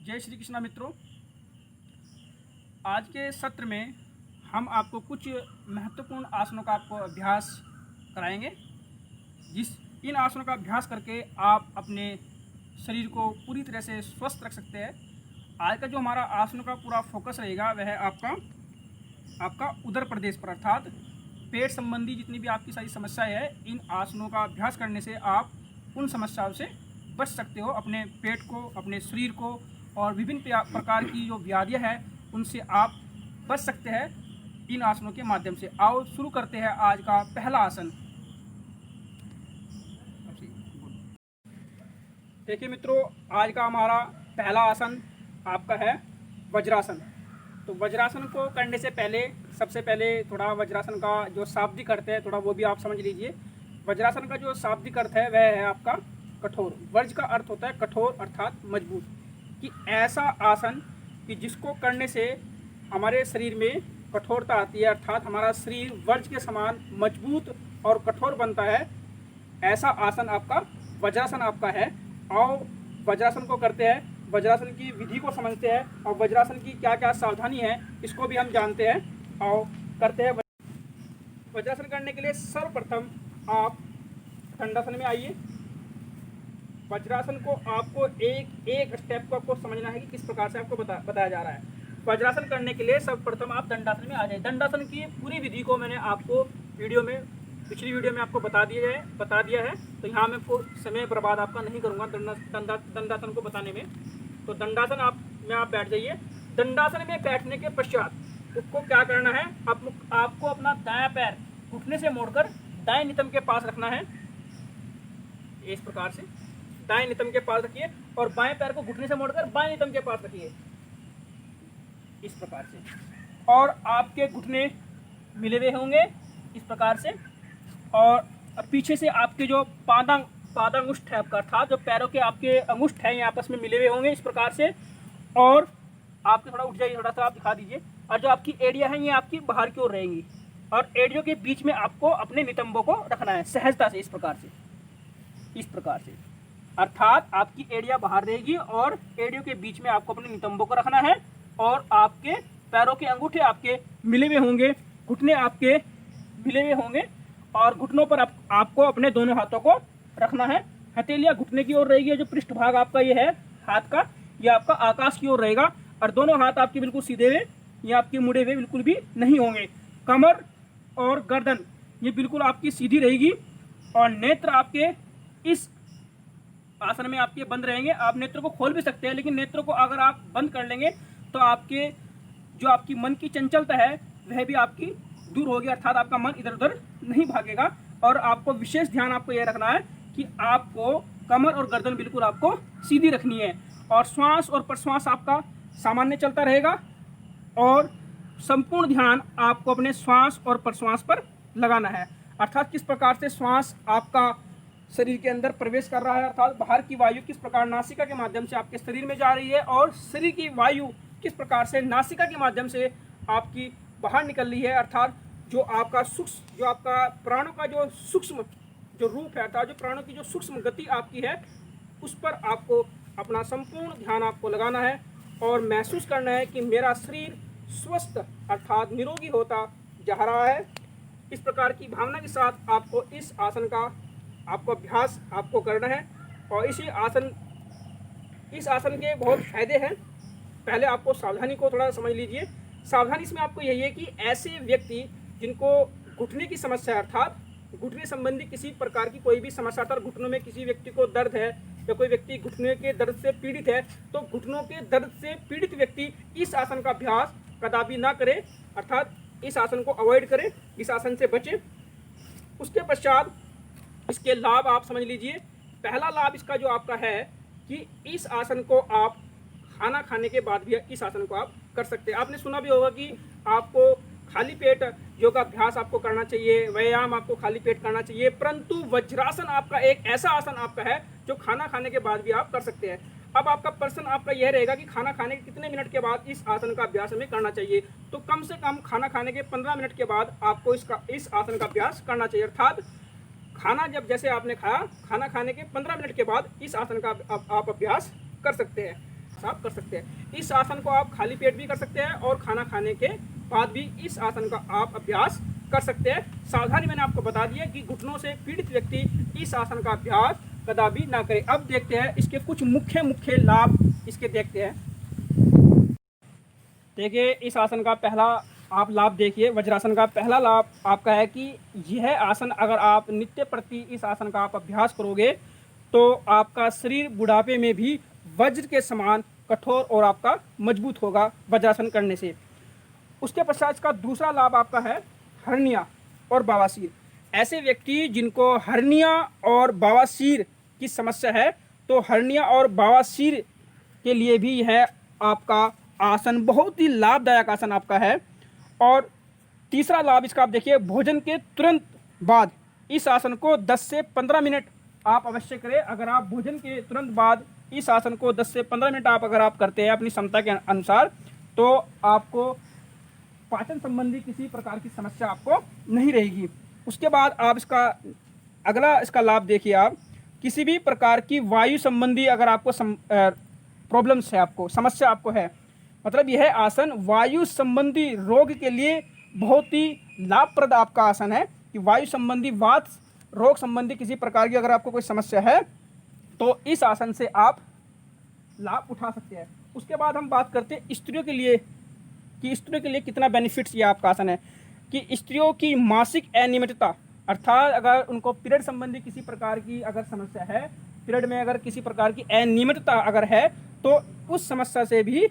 जय श्री कृष्णा मित्रों, आज के सत्र में हम आपको कुछ महत्वपूर्ण आसनों का आपको अभ्यास कराएंगे। इन आसनों का अभ्यास करके आप अपने शरीर को पूरी तरह से स्वस्थ रख सकते हैं। आज का जो हमारा आसनों का पूरा फोकस रहेगा वह है आपका उदर प्रदेश पर, अर्थात पेट संबंधी जितनी भी आपकी सारी समस्याएं हैं, इन आसनों का अभ्यास करने से आप उन समस्याओं से बच सकते हो। अपने पेट को, अपने शरीर को और विभिन्न प्रकार की जो व्याधियां हैं उनसे आप बच सकते हैं इन आसनों के माध्यम से। आओ शुरू करते हैं आज का पहला आसन। देखिए मित्रों, आज का हमारा पहला आसन आपका है वज्रासन। तो वज्रासन को करने से पहले सबसे पहले थोड़ा वज्रासन का जो शाब्दिक अर्थ है थोड़ा वो भी आप समझ लीजिए। वज्रासन का जो शाब्दिक अर्थ है वह है आपका कठोर। वज्र का अर्थ होता है कठोर अर्थात मजबूत, कि ऐसा आसन कि जिसको करने से हमारे शरीर में कठोरता आती है, अर्थात हमारा शरीर वज्र के समान मजबूत और कठोर बनता है। ऐसा आसन आपका वज्रासन आपका है। और वज्रासन को करते हैं, वज्रासन की विधि को समझते हैं और वज्रासन की क्या क्या सावधानी है इसको भी हम जानते हैं और करते हैं। वज्रासन करने के लिए सर्वप्रथम आप दंडासन में आइए। वज्रासन को आपको एक एक स्टेप को आपको समझना है कि किस प्रकार से आपको बताया जा रहा है। वज्रासन करने के लिए सर्वप्रथम आप दंडासन में आ जाए। दंडासन की पूरी विधि को मैंने आपको पिछली वीडियो में आपको बता दिया है, तो यहाँ मैं समय बर्बाद आपका नहीं करूँगा दंडासन को बताने में। तो दंडासन में आप बैठ जाइए। दंडासन में बैठने के पश्चात उसको क्या करना है, आपको अपना दायां पैर घुटने से मोड़कर दाएं नितंब के पास रखना है। इस प्रकार से दाएं नितंब के पास रखिए और बाएं पैर को घुटने से मोड़कर बाएं नितंब के पास रखिए, इस प्रकार से। और आपके घुटने मिले हुए होंगे इस प्रकार से, और पीछे से आपके जो पादांगुष्ठ है आपका, अर्थात जो पैरों के आपके अंगुष्ठ हैं ये आपस में मिले हुए होंगे इस प्रकार से। और आपके थोड़ा उठ जाइए, थोड़ा सा आप दिखा दीजिए। और जो आपकी एड़ियाँ हैं ये आपकी बाहर की ओर रहेंगी और एड़ियों के बीच में आपको अपने नितंबों को रखना है सहजता से, इस प्रकार से। अर्थात आपकी एड़ियाँ बाहर रहेगी और एड़ियों के बीच में आपको अपने नितंबों को रखना है और आपके पैरों के अंगूठे आपके मिले हुए होंगे, घुटने आपके मिले हुए होंगे और घुटनों पर आपको अपने दोनों हाथों को रखना है। हथेलियां घुटने की ओर रहेगी, जो पृष्ठभाग आपका ये है हाथ का, ये आपका आकाश की ओर रहेगा और दोनों हाथ आपके बिल्कुल सीधे हुए, ये आपके मुड़े हुए बिल्कुल भी नहीं होंगे। कमर और गर्दन ये बिल्कुल आपकी सीधी रहेगी और नेत्र आपके इस आसन में आपके बंद रहेंगे। आप नेत्र को खोल भी सकते हैं, लेकिन नेत्र को अगर आप बंद कर लेंगे तो आपकी मन की चंचलता है वह भी आपकी दूर होगी, अर्थात आपका मन इधर उधर नहीं भागेगा। और आपको विशेष ध्यान आपको यह रखना है कि आपको कमर और गर्दन बिल्कुल आपको सीधी रखनी है और श्वास और प्रश्वास आपका सामान्य चलता रहेगा और संपूर्ण ध्यान आपको अपने श्वास और प्रश्वास पर लगाना है। अर्थात किस प्रकार से श्वास आपका शरीर के अंदर प्रवेश कर रहा है, अर्थात बाहर की वायु किस प्रकार नासिका के माध्यम से आपके शरीर में जा रही है और शरीर की वायु किस प्रकार से नासिका के माध्यम से आपकी बाहर निकल रही है। अर्थात जो आपका प्राणों का जो सूक्ष्म जो रूप है, अर्थात जो प्राणों की जो सूक्ष्म गति आपकी है, उस पर आपको अपना संपूर्ण ध्यान आपको लगाना है और महसूस करना है कि मेरा शरीर स्वस्थ अर्थात निरोगी होता जा रहा है। इस प्रकार की भावना के साथ आपको इस आसन का आपको अभ्यास आपको करना है। और इस आसन के बहुत फायदे हैं। पहले आपको सावधानी को थोड़ा समझ लीजिए। सावधानी इसमें आपको यही है कि ऐसे व्यक्ति जिनको घुटने की समस्या अर्थात घुटने संबंधी किसी प्रकार की कोई भी समस्या, अर्थात घुटनों में किसी व्यक्ति को दर्द है या कोई व्यक्ति घुटने के दर्द से पीड़ित है, तो घुटनों के दर्द से पीड़ित व्यक्ति इस आसन का अभ्यास कदापि ना करे, अर्थात इस आसन को अवॉइड करे, इस आसन से बचे। उसके पश्चात इसके लाभ आप समझ लीजिए। पहला लाभ इसका जो आपका है कि इस आसन को आप खाना खाने के बाद भी इस आसन को आप कर सकते हैं। आपने सुना भी होगा कि आपको खाली पेट योगाभ्यास आपको करना चाहिए, व्यायाम आपको खाली पेट करना चाहिए, परंतु वज्रासन आपका एक ऐसा आसन आपका है जो खाना खाने के बाद भी आप कर सकते हैं। अब आपका प्रश्न आपका यह रहेगा कि खाना खाने के कितने मिनट के बाद इस आसन का अभ्यास हमें करना चाहिए। तो कम से कम खाना खाने के 15 मिनट के बाद आपको इस आसन का अभ्यास करना चाहिए। अर्थात खाना जैसे आपने खाया, खाना खाने के 15 मिनट के बाद इस आसन का आप अभ्यास कर सकते हैं। अभ्यास आप कर सकते हैं। इस आसन को आप खाली पेट भी कर सकते हैं और खाना खाने के बाद भी इस आसन का आप अभ्यास कर सकते हैं। सावधानी मैंने आपको बता दिया कि घुटनों से पीड़ित व्यक्ति इस आसन का अभ्यास कदापि ना करे। अब देखते हैं इसके कुछ मुख्य लाभ इसके देखते हैं। देखिए, इस आसन का पहला आप लाभ देखिए, वज्रासन का पहला लाभ आपका है कि यह आसन अगर आप नित्य प्रति इस आसन का आप अभ्यास करोगे तो आपका शरीर बुढ़ापे में भी वज्र के समान कठोर और आपका मजबूत होगा वज्रासन करने से। उसके पश्चात इसका दूसरा लाभ आपका है हर्निया और बवासीर। ऐसे व्यक्ति जिनको हर्निया और बवासीर की समस्या है तो हर्निया और बवासीर के लिए भी यह आपका आसन बहुत ही लाभदायक आसन आपका है। और तीसरा लाभ इसका आप देखिए, भोजन के तुरंत बाद इस आसन को 10 से 15 मिनट आप अवश्य करें। अगर आप भोजन के तुरंत बाद इस आसन को 10 से 15 मिनट अगर आप करते हैं अपनी क्षमता के अनुसार तो आपको पाचन संबंधी किसी प्रकार की समस्या आपको नहीं रहेगी। उसके बाद आप इसका अगला इसका लाभ देखिए, आप किसी भी प्रकार की वायु संबंधी अगर आपको प्रॉब्लम्स है, आपको समस्या आपको है, मतलब यह आसन वायु संबंधी रोग के लिए बहुत ही लाभप्रद आपका आसन है कि वायु संबंधी वात रोग संबंधी किसी प्रकार की अगर आपको कोई समस्या है तो इस आसन से आप लाभ उठा सकते हैं। उसके बाद हम बात करते हैं स्त्रियों के लिए कि स्त्रियों के लिए कितना बेनिफिट्स ये आपका आसन है। कि स्त्रियों की मासिक अनियमितता अर्थात अगर उनको पीरियड संबंधी किसी प्रकार की अगर समस्या है, पीरियड में अगर किसी प्रकार की अनियमितता अगर है तो उस समस्या से भी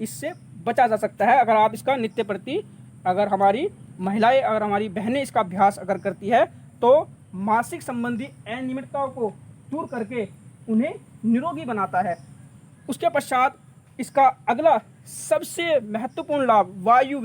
इससे बचा जा सकता है अगर आप इसका नित्य प्रति अगर हमारी महिलाएं अगर हमारी बहनें इसका अभ्यास अगर करती है तो मासिक संबंधी अनियमितताओं को दूर करके उन्हें निरोगी बनाता है। उसके पश्चात इसका अगला सबसे महत्वपूर्ण लाभ वायु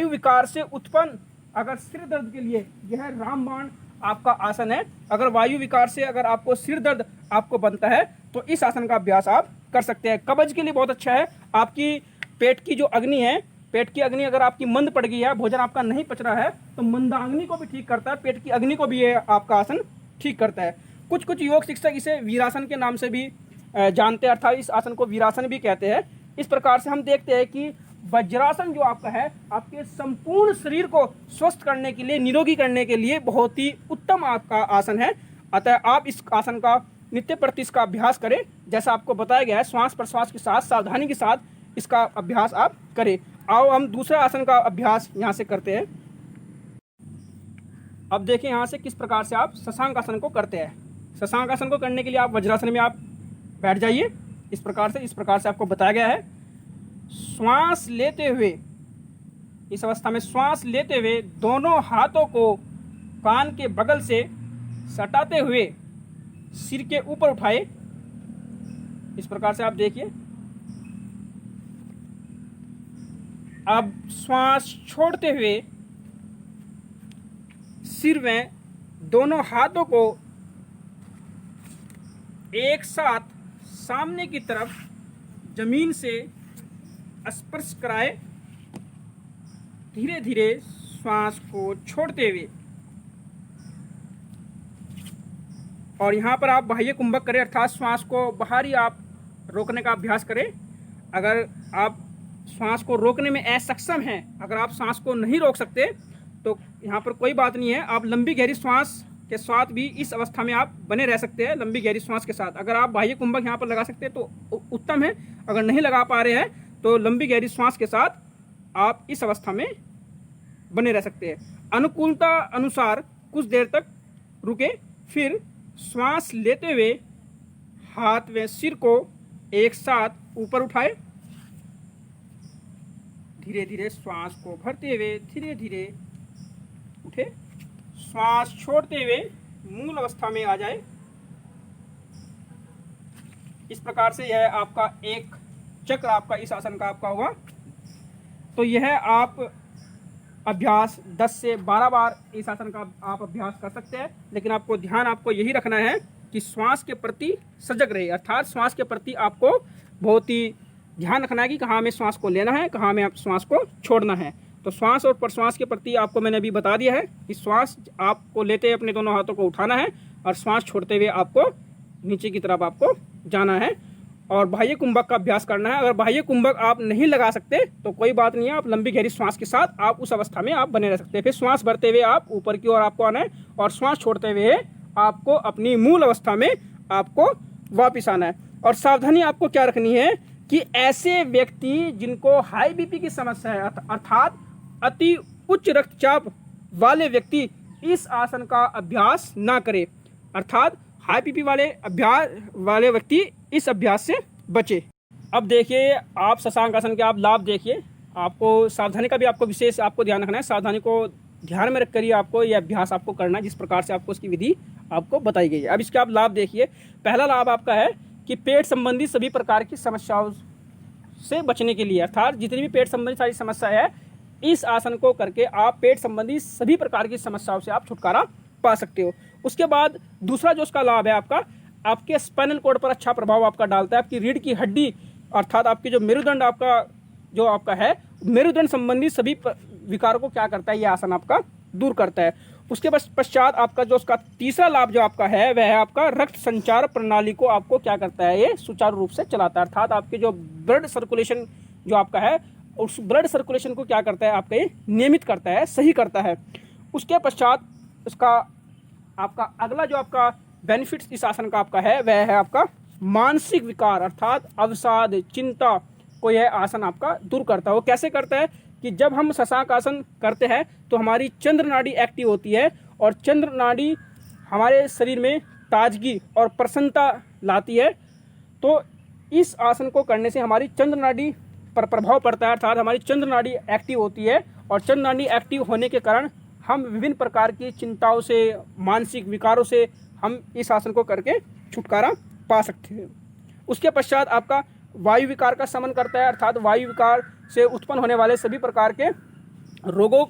विकार से उत्पन्न अगर सिर दर्द के लिए यह रामबाण आपका आसन है। अगर वायु विकार से अगर आपको सिर दर्द आपको बनता है तो इस आसन का अभ्यास आप कर सकते हैं। कब्ज के लिए बहुत अच्छा है। आपकी पेट की जो अग्नि है, पेट की अग्नि अगर आपकी मंद पड़ गई है, भोजन आपका नहीं पच रहा है तो मंदाग्नि को भी ठीक करता है, पेट की अग्नि को भी ये आपका आसन ठीक करता है। कुछ योग शिक्षक इसे वीरासन के नाम से भी जानते हैं, अर्थात इस आसन को वीरासन भी कहते हैं। इस प्रकार से हम देखते हैं कि वज्रासन जो आपका है आपके संपूर्ण शरीर को स्वस्थ करने के लिए, निरोगी करने के लिए बहुत ही उत्तम आपका आसन है। अतः आप इस आसन का नित्य प्रति इसका अभ्यास करें। जैसा आपको बताया गया है, श्वास प्रश्वास के साथ सावधानी के साथ इसका अभ्यास आप करें। आओ हम दूसरा आसन का अभ्यास यहाँ से करते हैं। अब देखिए यहाँ से किस प्रकार से आप शशांक आसन को करते हैं। शशांक आसन को करने के लिए आप वज्रासन में आप बैठ जाइए। इस प्रकार से आपको बताया गया है। श्वास लेते हुए, इस अवस्था में श्वास लेते हुए दोनों हाथों को कान के बगल से सटाते हुए सिर के ऊपर उठाए। इस प्रकार से आप देखिए। अब श्वास छोड़ते हुए सिर में दोनों हाथों को एक साथ सामने की तरफ जमीन से स्पर्श कराए। धीरे धीरे श्वास को छोड़ते हुए और यहाँ पर आप बाह्य कुंभक करें, अर्थात श्वास को बाहरी आप रोकने का अभ्यास करें। अगर आप श्वास को रोकने में असक्षम हैं, अगर आप सांस को नहीं रोक सकते तो यहाँ पर कोई बात नहीं है। आप लंबी गहरी श्वास के साथ भी इस अवस्था में आप बने रह सकते हैं। लंबी गहरी श्वास के साथ अगर आप बाह्य कुंभक यहाँ पर लगा सकते हैं तो उत्तम है। अगर नहीं लगा पा रहे हैं तो लंबी गहरी श्वास के साथ आप इस अवस्था में बने रह सकते हैं। अनुकूलता अनुसार कुछ देर तक रुके, फिर श्वास लेते हुए हाथ व सिर को एक साथ ऊपर उठाए। धीरे धीरे श्वास को भरते हुए धीरे धीरे उठे। श्वास छोड़ते हुए मूल अवस्था में आ जाए। इस प्रकार से यह आपका एक चक्र आपका इस आसन का आपका हुआ। तो यह आप अभ्यास 10 से 12 बार इस आसन का आप अभ्यास कर सकते हैं। लेकिन आपको ध्यान आपको यही रखना है कि श्वास के प्रति सजग रहे, अर्थात श्वास के प्रति आपको बहुत ही ध्यान रखना है कि कहाँ में श्वास को लेना है, कहाँ में आप श्वास को छोड़ना है। तो श्वास और प्रश्वास के प्रति आपको मैंने अभी बता दिया है कि श्वास आपको लेते हुए अपने दोनों हाथों को उठाना है और श्वास छोड़ते हुए आपको नीचे की तरफ आपको जाना है। और बाह्य कुंभक का अभ्यास करना है। अगर बाह्य कुंभक आप नहीं लगा सकते तो कोई बात नहीं है, आप लंबी गहरी श्वास के साथ आप उस अवस्था में आप बने रह सकते हैं। फिर श्वास भरते हुए आप ऊपर की ओर आपको आना है और श्वास छोड़ते हुए आपको अपनी मूल अवस्था में आपको वापिस आना है। और सावधानी आपको क्या रखनी है कि ऐसे व्यक्ति जिनको हाई बीपी की समस्या है अर्थात अति उच्च रक्तचाप वाले व्यक्ति इस आसन का अभ्यास ना करें, अर्थात हाई बीपी वाले व्यक्ति इस अभ्यास से बचे। अब देखिए आप शशांक आसन के आप लाभ देखिए। आपको सावधानी का भी आपको विशेष आपको ध्यान रखना है। सावधानी को ध्यान में रखकर ही आपको यह अभ्यास आपको करना है जिस प्रकार से आपको इसकी विधि आपको बताई गई है। अब इसके आप लाभ देखिए। पहला लाभ आपका है कि पेट संबंधी सभी प्रकार की समस्याओं से बचने के लिए, अर्थात जितनी भी पेट संबंधी सारी समस्या है इस आसन को करके आप पेट संबंधी सभी प्रकार की समस्याओं से आप छुटकारा पा सकते हो। उसके बाद दूसरा जो उसका लाभ है आपका, आपके स्पाइनल कॉर्ड पर अच्छा प्रभाव आपका डालता है। आपकी रीढ़ की हड्डी अर्थात आपकी जो मेरुदंड आपका है मेरुदंड संबंधी सभी विकारों को क्या करता है, ये आसन आपका दूर करता है। उसके पश्चात आपका जो उसका तीसरा लाभ जो आपका है वह है आपका रक्त संचार प्रणाली को आपको क्या करता है, ये सुचारू रूप से चलाता है। अर्थात आपके जो ब्लड सर्कुलेशन जो आपका है उस ब्लड सर्कुलेशन को क्या करता है, आपका ये नियमित करता है, सही करता है। उसके पश्चात उसका आपका अगला जो आपका बेनिफिट्स इस आसन का आपका है वह है आपका मानसिक विकार अर्थात अवसाद चिंता को यह आसन आपका दूर करता है। वो कैसे करता है कि जब हम शशांक आसन करते हैं तो हमारी चंद्र नाड़ी एक्टिव होती है और चंद्र नाड़ी हमारे शरीर में ताजगी और प्रसन्नता लाती है। तो इस आसन को करने से हमारी चंद्र नाड़ी पर प्रभाव पड़ता है, अर्थात हमारी चंद्र नाड़ी एक्टिव होती है और चंद्र नाड़ी एक्टिव होने के कारण हम विभिन्न प्रकार की चिंताओं से मानसिक विकारों से हम इस आसन को करके छुटकारा पा सकते हैं। उसके पश्चात आपका वायु विकार का शमन करता है, अर्थात वायु विकार से उत्पन्न होने वाले सभी प्रकार के रोगों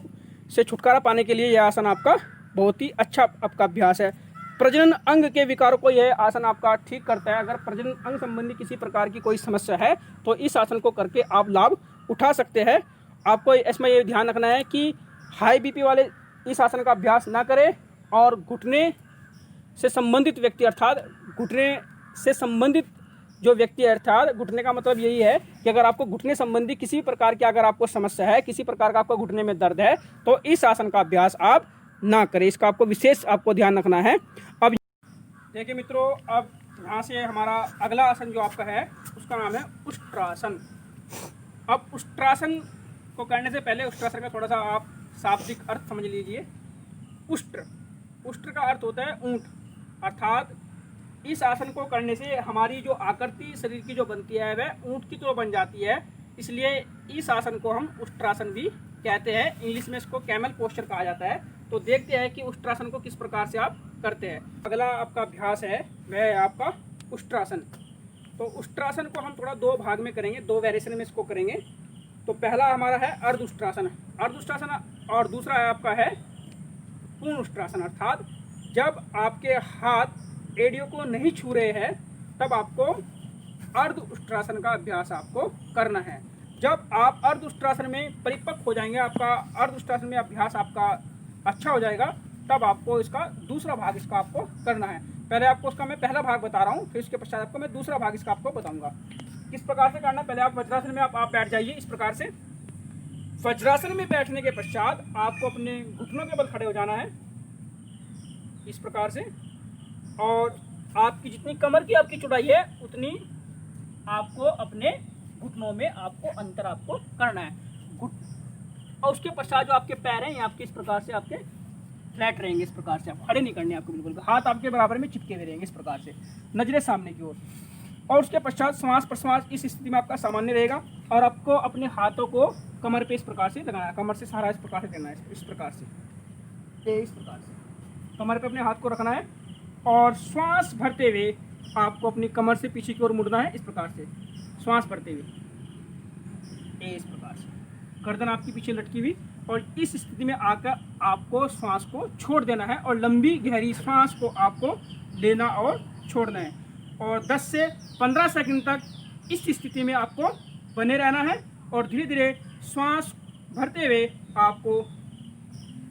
से छुटकारा पाने के लिए यह आसन आपका बहुत ही अच्छा आपका अभ्यास है। प्रजनन अंग के विकारों को यह आसन आपका ठीक करता है। अगर प्रजनन अंग संबंधी किसी प्रकार की कोई समस्या है तो इस आसन को करके आप लाभ उठा सकते हैं। आपको इसमें यह ध्यान रखना है कि हाई बीपी वाले इस आसन का अभ्यास ना करें और घुटने से संबंधित व्यक्ति अर्थात घुटने से संबंधित जो व्यक्ति है, अर्थात घुटने का मतलब यही है कि अगर आपको घुटने संबंधी किसी प्रकार की अगर आपको समस्या है, किसी प्रकार का आपको घुटने में दर्द है तो इस आसन का अभ्यास आप ना करें। इसका आपको विशेष आपको ध्यान रखना है। अब देखिए मित्रों, अब यहाँ से हमारा अगला आसन जो आपका है उसका नाम है उष्ट्रासन। अब उष्ट्रासन को करने से पहले उष्ट्रासन का थोड़ा सा आप शाब्दिक अर्थ समझ लीजिए। उष्ट्र का अर्थ होता है ऊंट, अर्थात इस आसन को करने से हमारी जो आकृति शरीर की जो बनती है वह ऊंट की तरह बन जाती है, इसलिए इस आसन को हम उष्ट्रासन भी कहते हैं। इंग्लिश में इसको कैमल पोस्चर कहा जाता है। तो देखते हैं कि उष्ट्रासन को किस प्रकार से आप करते हैं। अगला आपका अभ्यास है वह है आपका उष्ट्रासन। तो उष्ट्रासन को हम थोड़ा दो भाग में करेंगे, दो वेरिएशन में इसको करेंगे। तो पहला हमारा है अर्ध उष्ट्रासन और दूसरा है आपका है पूर्ण उष्ट्रासन, अर्थात जब आपके हाथ एडियो को नहीं छू रहे हैं तब आपको अर्ध उष्ट्रासन का अभ्यास आपको करना है। जब आप अर्ध उष्ट्रासन में परिपक्व हो जाएंगे, आपका अर्ध उष्ट्रासन में अभ्यास आपका अच्छा हो जाएगा, तब आपको इसका दूसरा भाग इसका आपको करना है। पहले आपको उसका मैं पहला भाग बता रहा हूँ, फिर उसके पश्चात आपको मैं दूसरा भाग इसका आपको बताऊंगा किस प्रकार से करना। पहले आप वज्रासन में आप बैठ जाइए इस प्रकार से। वज्रासन में बैठने के पश्चात आपको अपने घुटनों के बल खड़े हो जाना है इस प्रकार से, और आपकी जितनी कमर की आपकी चौड़ाई है उतनी आपको अपने घुटनों में आपको अंतर आपको करना है। और उसके पश्चात जो आपके पैर हैं ये आपके इस प्रकार से आपके फ्लैट रहेंगे, इस प्रकार से आप खड़े नहीं करने आपको, बिल्कुल हाथ आपके बराबर में चिपके हुए रहेंगे इस प्रकार से, नजरें सामने की ओर। और उसके पश्चात श्वास प्रश्वास इस स्थिति में आपका सामान्य रहेगा और आपको अपने हाथों को कमर पे इस प्रकार से लगाना है, कमर से सहारा इस प्रकार से करना है, इस प्रकार से, इस प्रकार से कमर पे अपने हाथ को रखना है और श्वास भरते हुए आपको अपनी कमर से पीछे की ओर मुड़ना है इस प्रकार से, श्वास भरते हुए इस प्रकार से, गर्दन आपकी पीछे लटकी हुई, और इस स्थिति में आकर आपको श्वास को छोड़ देना है और लंबी गहरी श्वास को आपको लेना और छोड़ना है और 10 से 15 सेकंड तक इस स्थिति में आपको बने रहना है और धीरे धीरे श्वास भरते हुए आपको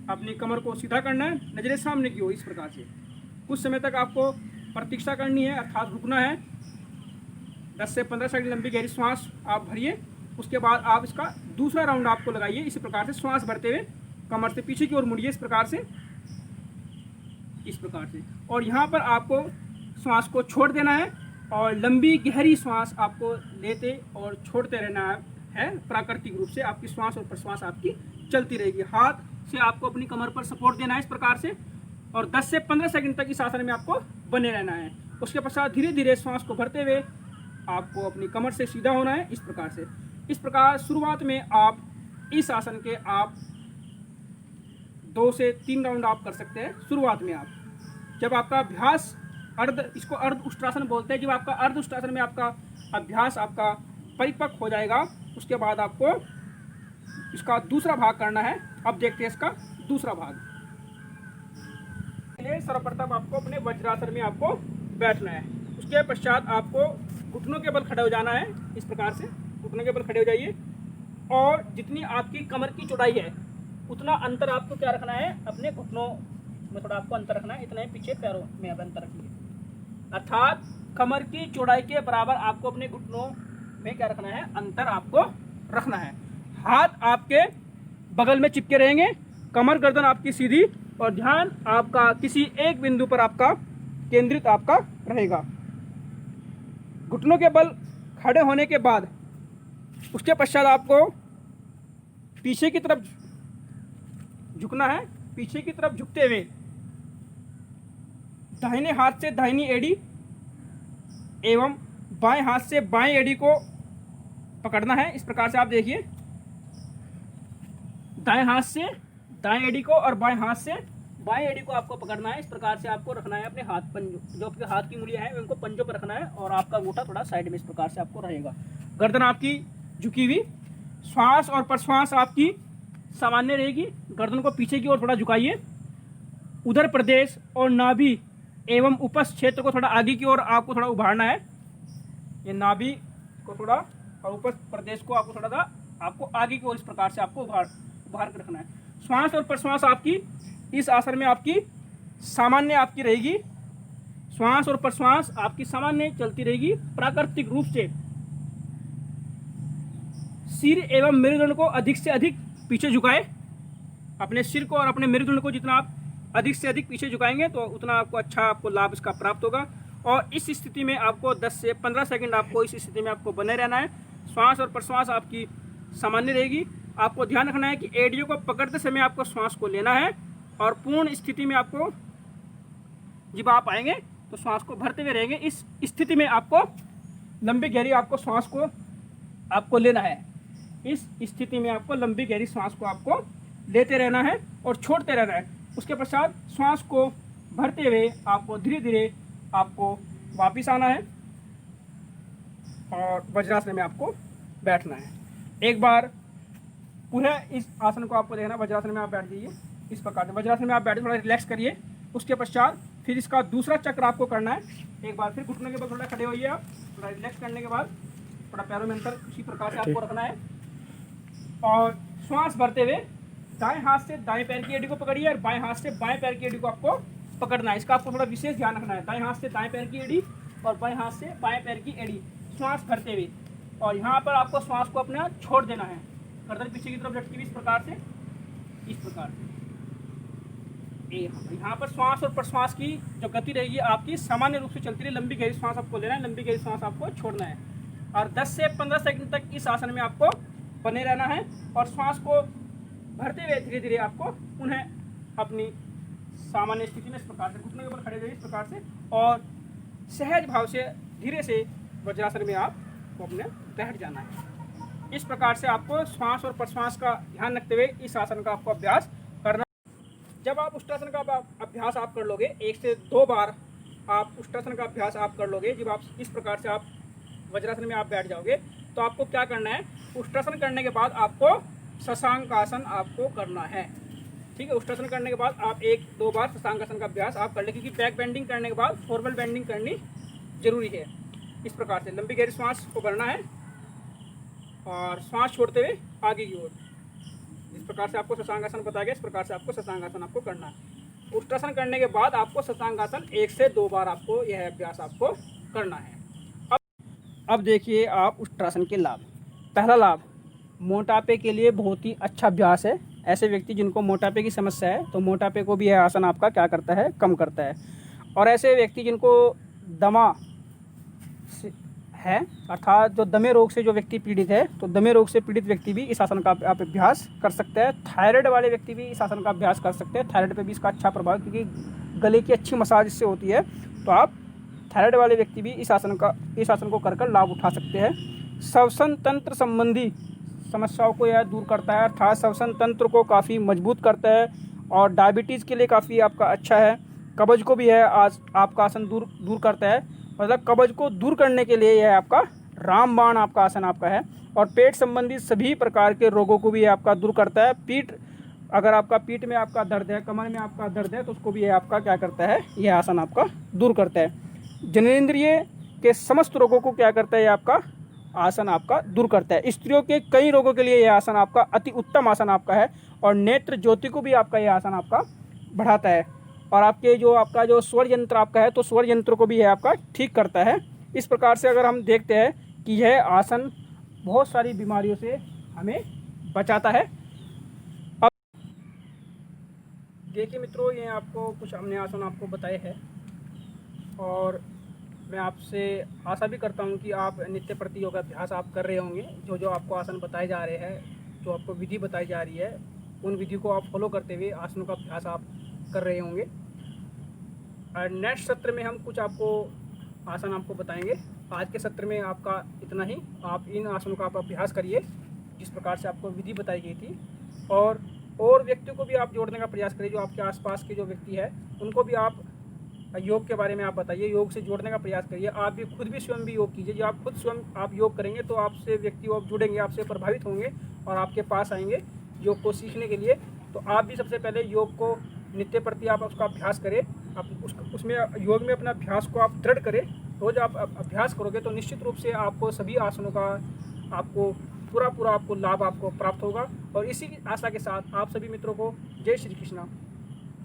अपनी कमर को सीधा करना है, नजरें सामने की ओर इस प्रकार से। कुछ समय तक आपको प्रतीक्षा करनी है, अर्थात रुकना है। 10 से 15 सेकंड लंबी गहरी श्वास आप भरिए। उसके बाद आप इसका दूसरा राउंड आपको लगाइए। इसी प्रकार से श्वास भरते हुए कमर से पीछे की ओर मुड़िए, इस प्रकार से, इस प्रकार से। और यहाँ पर आपको श्वास को छोड़ देना है और लंबी गहरी श्वास आपको लेते और छोड़ते रहना है। प्राकृतिक रूप से आपकी श्वास और प्रश्वास आपकी चलती रहेगी। हाथ से आपको अपनी कमर पर सपोर्ट देना है इस प्रकार से, और 10 से 15 सेकंड तक इस आसन में आपको बने रहना है। उसके पश्चात धीरे धीरे श्वास को भरते हुए आपको अपनी कमर से सीधा होना है, इस प्रकार से। इस प्रकार शुरुआत में आप इस आसन के आप 2 से 3 राउंड आप कर सकते हैं शुरुआत में। आप जब आपका अभ्यास इसको अर्ध उष्ट्रासन बोलते हैं, जब आपका अर्ध उष्ट्रासन में आपका अभ्यास आपका परिपक्व हो जाएगा, उसके बाद आपको इसका दूसरा भाग करना है। अब देखते हैं इसका दूसरा भाग। सर्वप्रथम आपको अपने वज्रासन में आपको बैठना है। उसके पश्चात आपको घुटनों के बल खड़े हो जाना है, इस प्रकार से घुटनों के बल खड़े हो जाइए। और जितनी आपकी कमर की चौड़ाई है उतना अंतर आपको क्या रखना है, अपने घुटनों में थोड़ा आपको अंतर रखना है। इतना ही पीछे पैरों में आप अंतर रखिए, अर्थात कमर की चौड़ाई के बराबर आपको अपने घुटनों में क्या रखना है, अंतर आपको रखना है। हाथ आपके बगल में चिपके रहेंगे, कमर गर्दन आपकी सीधी, और ध्यान आपका किसी एक बिंदु पर आपका केंद्रित आपका रहेगा। घुटनों के बल खड़े होने के बाद उसके पश्चात आपको पीछे की तरफ झुकना है। पीछे की तरफ झुकते हुए दाहिने हाथ से दाहिनी एड़ी एवं बाएं हाथ से बाएं एड़ी को पकड़ना है। इस प्रकार से आप देखिए, दाएं हाथ से दाएं एड़ी को और बाएं हाथ से बाएं एड़ी को आपको पकड़ना है। इस प्रकार से आपको रखना है अपने हाथ पंजों, जो आपके हाथ की उंगलियां हैं उनको पंजों पर रखना है, और आपका अंगूठा थोड़ा साइड में इस प्रकार से आपको रहेगा। गर्दन आपकी झुकी हुई, श्वास और प्रश्वास आपकी सामान्य रहेगी। गर्दन को पीछे की ओर थोड़ा झुकाइए। उदर प्रदेश और नाभि एवं उपस्थ क्षेत्र को थोड़ा आगे की ओर आपको थोड़ा उभारना है। ये नाभि को थोड़ा और उपस्थ प्रदेश को आपको थोड़ा सा आपको आगे की ओर इस प्रकार से आपको उभार कर रखना है। श्वास और प्रश्वास आपकी इस आसन में आपकी सामान्य आपकी रहेगी। श्वास और प्रश्वास आपकी सामान्य चलती रहेगी प्राकृतिक रूप से। सिर एवं मेरुदंड को अधिक से अधिक पीछे झुकाए। अपने सिर को और अपने मेरुदंड को जितना आप अधिक से अधिक पीछे झुकाएंगे तो उतना आपको अच्छा आपको लाभ इसका प्राप्त होगा। और इस स्थिति में आपको 10 से 15 सेकंड आपको इस स्थिति में आपको बने रहना है। श्वास और प्रश्वास आपकी सामान्य रहेगी। आपको ध्यान रखना है कि एड़ियों को पकड़ते समय आपको श्वास को लेना है, और पूर्ण स्थिति में आपको जब आप आएंगे तो श्वास को भरते हुए रहेंगे। इस स्थिति में आपको लंबी गहरी आपको श्वास को आपको लेना है। इस स्थिति में आपको लंबी गहरी श्वास को आपको लेते रहना है और छोड़ते रहना है। उसके पश्चात श्वास को भरते हुए आपको धीरे धीरे आपको वापिस आना है और वज्रासन में आपको बैठना है। एक बार पूरे इस आसन को आपको देखना, वज्रासन में आप बैठ जाइए इस प्रकार से। वज्रासन में आप बैठे, थोड़ा रिलैक्स करिए। उसके पश्चात फिर इसका दूसरा चक्र आपको करना है। एक बार फिर घुटने के बल थोड़ा खड़े होइए आप, थोड़ा रिलैक्स करने के बाद थोड़ा पैरों में अंतर इसी प्रकार से आपको रखना है। और श्वास भरते हुए दाएं हाथ से दाएं पैर की एड़ी को पकड़िए और बाएं हाथ से बाएं पैर की एड़ी को आपको पकड़ना है। इसका आपको थोड़ा विशेष ध्यान रखना है। दाएं हाथ से दाएं पैर की एड़ी और बाएं हाथ से बाएं पैर की एड़ी, श्वास भरते हुए। और यहाँ पर आपको श्वास को अपना छोड़ देना है। गर्दन पीछे की तरफ लटकी हुई इस प्रकार से, इस प्रकार से। यहाँ पर श्वास और प्रश्वास की जो गति रहेगी आपकी सामान्य रूप से चलती रही। लंबी गहरी श्वास आपको लेना है, लंबी गहरी श्वास आपको छोड़ना है। और 10 से 15 सेकंड तक इस आसन में आपको बने रहना है। और श्वास को भरते हुए धीरे धीरे आपको उन्हें अपनी सामान्य स्थिति में इस प्रकार से घुटने के ऊपर खड़े हुए इस प्रकार से, और सहज भाव से धीरे से वज्रासन में आपको अपने बैठ जाना है। इस प्रकार से आपको श्वास और प्रश्वास का ध्यान रखते हुए इस आसन का आपको अभ्यास करना। जब आप उष्ट्रासन का अभ्यास आप कर लोगे, 1 से 2 बार आप उष्ट्रासन का अभ्यास आप कर लोगे, जब आप इस प्रकार से आप वज्रासन में आप बैठ जाओगे, तो आपको क्या करना है, उष्ट्रासन करने के बाद आपको शशांकासन आपको करना है। ठीक है, उष्ट्रासन करने के बाद आप 1-2 बार शशांकासन का अभ्यास आप कर ले, क्योंकि बैक बेंडिंग करने के बाद फॉरवर्ड बेंडिंग करनी जरूरी है। इस प्रकार से लंबी गहरी श्वास को भरना है और श्वास छोड़ते हुए आगे की ओर। इस प्रकार से आपको शशांकासन बताया गया, इस प्रकार से आपको शशांकासन आपको करना है। उष्ट्रासन करने के बाद आपको शशांकासन 1 से 2 बार आपको यह अभ्यास आपको करना है। अब अब देखिए आप उष्ट्रासन के लाभ। पहला लाभ, मोटापे के लिए बहुत ही अच्छा अभ्यास है। ऐसे व्यक्ति जिनको मोटापे की समस्या है तो मोटापे को भी यह आसन आपका क्या करता है, कम करता है। और ऐसे व्यक्ति जिनको दमा है, अर्थात जो दमे रोग से जो व्यक्ति पीड़ित है, तो दमे रोग से पीड़ित व्यक्ति भी इस आसन का आप अभ्यास कर सकते हैं। थायराइड वाले व्यक्ति भी इस आसन का अभ्यास कर सकते हैं। थायराइड पे भी इसका अच्छा प्रभाव, क्योंकि गले की अच्छी मसाज इससे होती है, तो आप थायराइड वाले व्यक्ति भी इस आसन को कर लाभ उठा सकते हैं। श्वसन तंत्र संबंधी समस्याओं को यह दूर करता है, अर्थात श्वसन तंत्र को काफ़ी मजबूत करता है और डायबिटीज़ के लिए काफ़ी आपका अच्छा है। कब्ज को भी है आज आपका आसन दूर करता है, मतलब कब्ज को दूर करने के लिए यह आपका रामबाण आपका आसन आपका है। और पेट संबंधी सभी प्रकार के रोगों को भी यह आपका दूर करता है। अगर आपका पीठ में आपका दर्द है, कमर में आपका दर्द है, तो उसको भी यह आपका क्या करता है, यह आसन आपका दूर करता है। जननेंद्रिय के समस्त रोगों को क्या करता है, यह आपका आसन आपका दूर करता है। स्त्रियों के कई रोगों के लिए यह आसन आपका अति उत्तम आसन आपका है। और नेत्र ज्योति को भी आपका यह आसन आपका बढ़ाता है। और आपके जो स्वर यंत्र आपका है, तो स्वर यंत्र को भी यह आपका ठीक करता है। इस प्रकार से अगर हम देखते हैं कि यह आसन बहुत सारी बीमारियों से हमें बचाता है। अब देखिए मित्रों, ये आपको कुछ हमने आसन आपको बताए हैं और मैं आपसे आशा भी करता हूँ कि आप नित्य प्रति योगाभ्यास आप कर रहे होंगे। जो आपको आसन बताए जा रहे हैं, जो आपको विधि बताई जा रही है, उन विधि को आप फॉलो करते हुए आसनों का अभ्यास आप कर रहे होंगे। और नेक्स्ट सत्र में हम कुछ आपको आसन आपको बताएंगे। आज के सत्र में आपका इतना ही। आप इन आसनों का आप अभ्यास करिए जिस प्रकार से आपको विधि बताई गई थी, और व्यक्तियों को भी आप जोड़ने का प्रयास करिए। जो आपके आसपास के जो व्यक्ति है, उनको भी आप योग के बारे में आप बताइए, योग से जोड़ने का प्रयास करिए। आप भी खुद भी स्वयं भी योग कीजिए। जो आप खुद स्वयं आप योग करेंगे तो आपसे व्यक्ति आप जुड़ेंगे, आपसे प्रभावित होंगे और आपके पास आएंगे योग को सीखने के लिए। तो आप भी सबसे पहले योग को नित्य प्रति आप उसका अभ्यास करें। आप उसमें योग में अपना अभ्यास को आप दृढ़ करें। रोज़ आप अभ्यास करोगे तो निश्चित रूप से आपको सभी आसनों का आपको पूरा आपको लाभ आपको प्राप्त होगा। और इसी आशा के साथ आप सभी मित्रों को जय श्री कृष्णा।